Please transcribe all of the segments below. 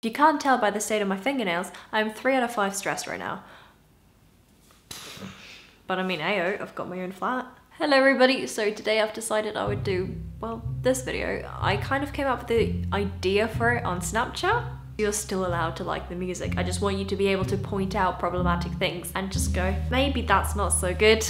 you can't tell by the state of my fingernails, I'm 3 out of 5 stressed right now. But I mean, ayo, I've got my own flat. Hello everybody, so today I've decided I would do, well, this video. I kind of came up with the idea for it on Snapchat. You're still allowed to like the music. I just want you to be able to point out problematic things and just go, maybe that's not so good.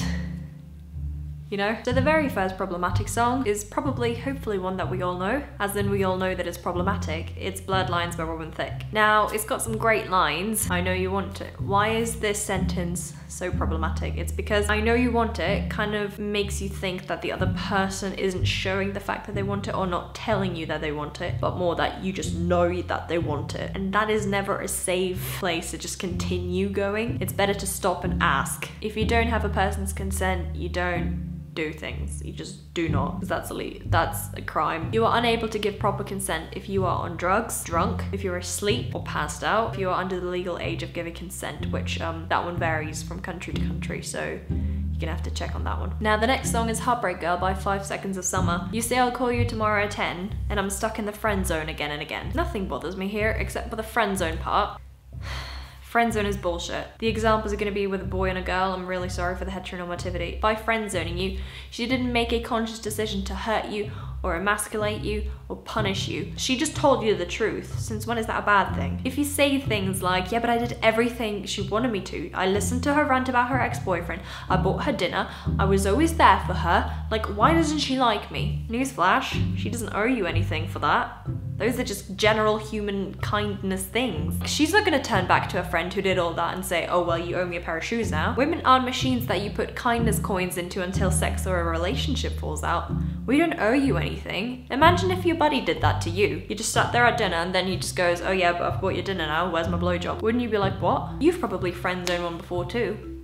You know? So the very first problematic song is probably, hopefully, one that we all know, as in we all know that it's problematic. It's Blurred Lines by Robin Thicke. Now, it's got some great lines. I know you want it. Why is this sentence so problematic? It's because I know you want it kind of makes you think that the other person isn't showing the fact that they want it or not telling you that they want it, but more that you just know that they want it. And that is never a safe place to just continue going. It's better to stop and ask. If you don't have a person's consent, you don't do things. You just do not, because that's a crime. You are unable to give proper consent if you are on drugs, drunk, if you're asleep or passed out, if you are under the legal age of giving consent, which that one varies from country to country, so you're gonna have to check on that one. Now the next song is Heartbreak Girl by 5 Seconds of Summer. You say I'll call you tomorrow at 10 and I'm stuck in the friend zone again and again. Nothing bothers me here except for the friend zone part. Friend zone is bullshit. The examples are going to be with a boy and a girl. I'm really sorry for the heteronormativity. By friend zoning you, she didn't make a conscious decision to hurt you or emasculate you or punish you. She just told you the truth. Since when is that a bad thing? If you say things like, yeah, but I did everything she wanted me to. I listened to her rant about her ex-boyfriend. I bought her dinner. I was always there for her. Like, why doesn't she like me? Newsflash, she doesn't owe you anything for that. Those are just general human kindness things. She's not gonna turn back to a friend who did all that and say, oh, well, you owe me a pair of shoes now. Women aren't machines that you put kindness coins into until sex or a relationship falls out. We don't owe you anything. Imagine if your buddy did that to you. You just sat there at dinner and then he just goes, oh yeah, but I've bought your dinner now, where's my blowjob? Wouldn't you be like, what? You've probably friend zoned one before too.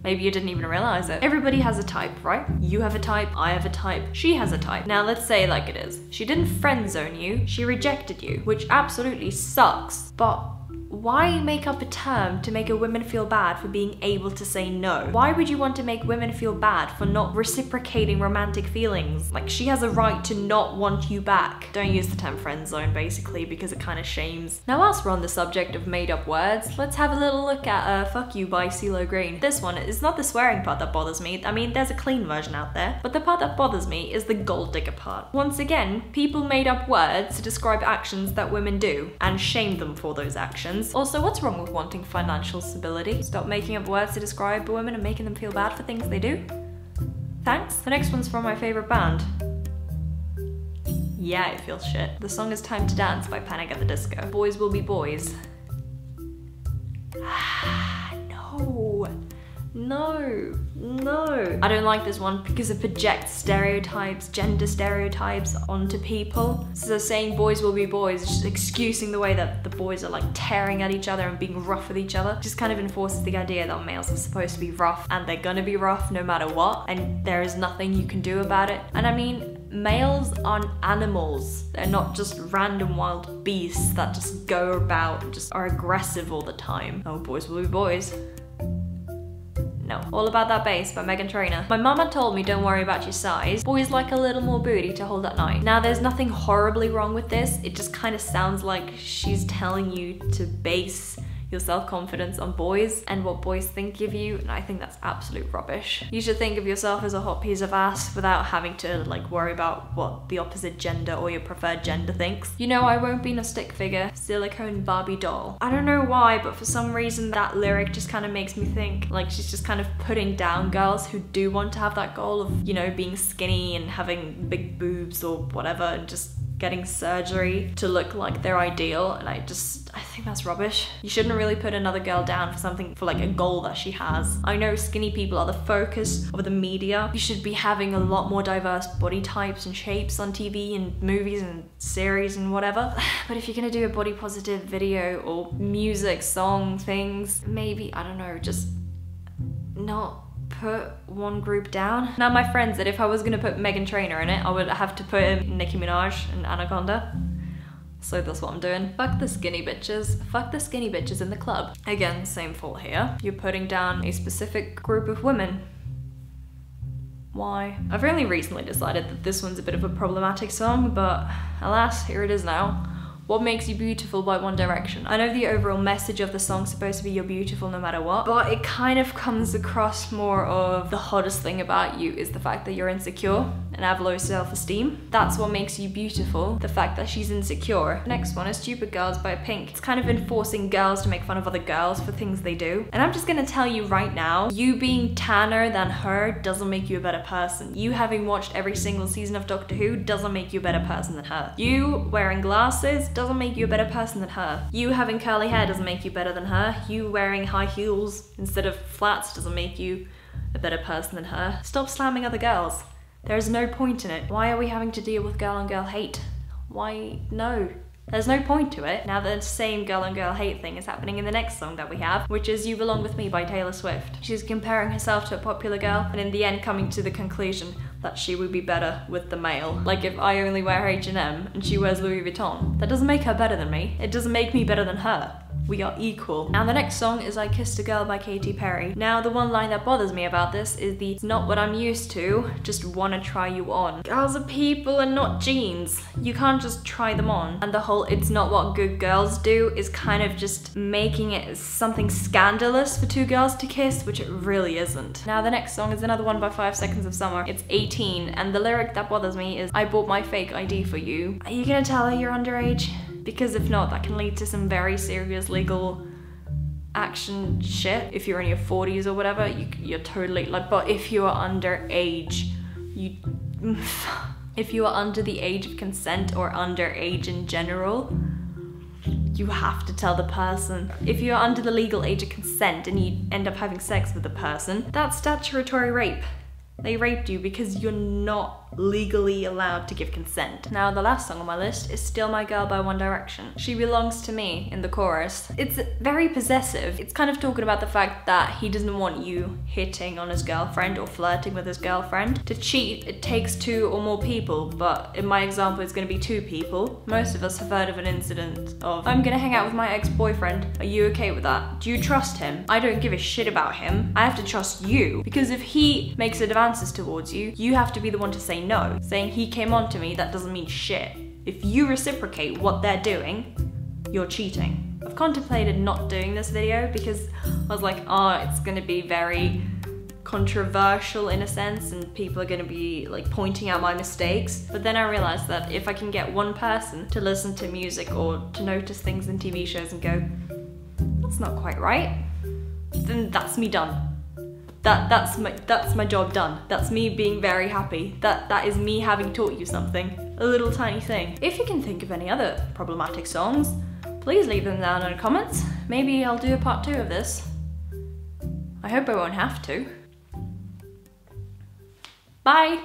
Maybe you didn't even realize it. Everybody has a type, right? You have a type, I have a type, she has a type. Now let's say it like it is. She didn't friend zone you, she rejected you, which absolutely sucks. But why make up a term to make a woman feel bad for being able to say no? Why would you want to make women feel bad for not reciprocating romantic feelings? Like, she has a right to not want you back. Don't use the term friend zone basically because it kind of shames. Now whilst we're on the subject of made up words, let's have a little look at Fuck You by CeeLo Green. This one is not the swearing part that bothers me. I mean, there's a clean version out there, but the part that bothers me is the gold digger part. Once again, people made up words to describe actions that women do and shame them for those actions. Also, what's wrong with wanting financial stability? Stop making up words to describe women and making them feel bad for things they do. Thanks. The next one's from my favorite band. Yeah, it feels shit. The song is Time to Dance by Panic at the Disco. Boys will be boys. No. I don't like this one because it projects stereotypes, gender stereotypes onto people. So saying boys will be boys is just excusing the way that the boys are like tearing at each other and being rough with each other. Just kind of enforces the idea that males are supposed to be rough and they're gonna be rough no matter what, and there is nothing you can do about it. And I mean, males aren't animals. They're not just random wild beasts that just go about and just are aggressive all the time. Oh, boys will be boys. No. All About That Bass by Meghan Trainor. My mama told me don't worry about your size. Boys like a little more booty to hold at night. Now there's nothing horribly wrong with this. It just kind of sounds like she's telling you to base your self-confidence on boys and what boys think of you, and I think that's absolute rubbish. You should think of yourself as a hot piece of ass without having to like worry about what the opposite gender or your preferred gender thinks. You know, I won't be no stick figure, silicone Barbie doll. I don't know why, but for some reason that lyric just kind of makes me think like she's just kind of putting down girls who do want to have that goal of, you know, being skinny and having big boobs or whatever and just getting surgery to look like their ideal, and I think that's rubbish. You shouldn't really put another girl down for something, for like a goal that she has. I know skinny people are the focus of the media. You should be having a lot more diverse body types and shapes on TV and movies and series and whatever. But if you're gonna do a body positive video or music, song, things, maybe, I don't know, just not put one group down. Now my friend said if I was gonna put Meghan Trainor in it, I would have to put in Nicki Minaj and Anaconda. So that's what I'm doing. Fuck the skinny bitches. Fuck the skinny bitches in the club. Again, same fault here. You're putting down a specific group of women. Why? I've only recently decided that this one's a bit of a problematic song, but alas, here it is now. What Makes You Beautiful by One Direction. I know the overall message of the song's supposed to be you're beautiful no matter what, but it kind of comes across more of the hottest thing about you is the fact that you're insecure and have low self-esteem. That's what makes you beautiful, the fact that she's insecure. The next one is Stupid Girls by Pink. It's kind of enforcing girls to make fun of other girls for things they do. And I'm just gonna tell you right now, you being tanner than her doesn't make you a better person. You having watched every single season of Doctor Who doesn't make you a better person than her. You wearing glasses doesn't make you a better person than her. You having curly hair doesn't make you better than her. You wearing high heels instead of flats doesn't make you a better person than her. Stop slamming other girls. There is no point in it. Why are we having to deal with girl on girl hate? Why? No. There's no point to it. Now the same girl on girl hate thing is happening in the next song that we have, which is You Belong With Me by Taylor Swift. She's comparing herself to a popular girl and in the end coming to the conclusion that she would be better with the male. Like if I only wear H&M and she wears Louis Vuitton, that doesn't make her better than me. It doesn't make me better than her. We are equal. Now the next song is I Kissed a Girl by Katy Perry. Now the one line that bothers me about this is the "It's not what I'm used to, just wanna try you on." Girls are people and not jeans. You can't just try them on. And the whole "it's not what good girls do" is kind of just making it something scandalous for two girls to kiss, which it really isn't. Now the next song is another one by 5 Seconds of Summer. It's 18 and the lyric that bothers me is "I bought my fake ID for you." Are you gonna tell her you're underage? Because if not, that can lead to some very serious legal action shit. If you're in your 40s or whatever, you're totally like, but if you are underage, if you are under the age of consent or underage in general, you have to tell the person. If you're under the legal age of consent and you end up having sex with the person, that's statutory rape. They raped you because you're not legally allowed to give consent. Now the last song on my list is Still My Girl by One Direction. She belongs to me in the chorus. It's very possessive. It's kind of talking about the fact that he doesn't want you hitting on his girlfriend or flirting with his girlfriend. To cheat, it takes 2 or more people, but in my example it's gonna be 2 people. Most of us have heard of an incident of, I'm gonna hang out with my ex-boyfriend. Are you okay with that? Do you trust him? I don't give a shit about him. I have to trust you, because if he makes advances towards you, you have to be the one to say no. Saying he came on to me, that doesn't mean shit. If you reciprocate what they're doing, you're cheating. I've contemplated not doing this video because I was like, oh, it's gonna be very controversial in a sense and people are gonna be like pointing out my mistakes. But then I realized that if I can get one person to listen to music or to notice things in TV shows and go, that's not quite right, then that's me done. That's my job done. That's me being very happy. That is me having taught you something. A little tiny thing. If you can think of any other problematic songs, please leave them down in the comments. Maybe I'll do a part 2 of this. I hope I won't have to. Bye!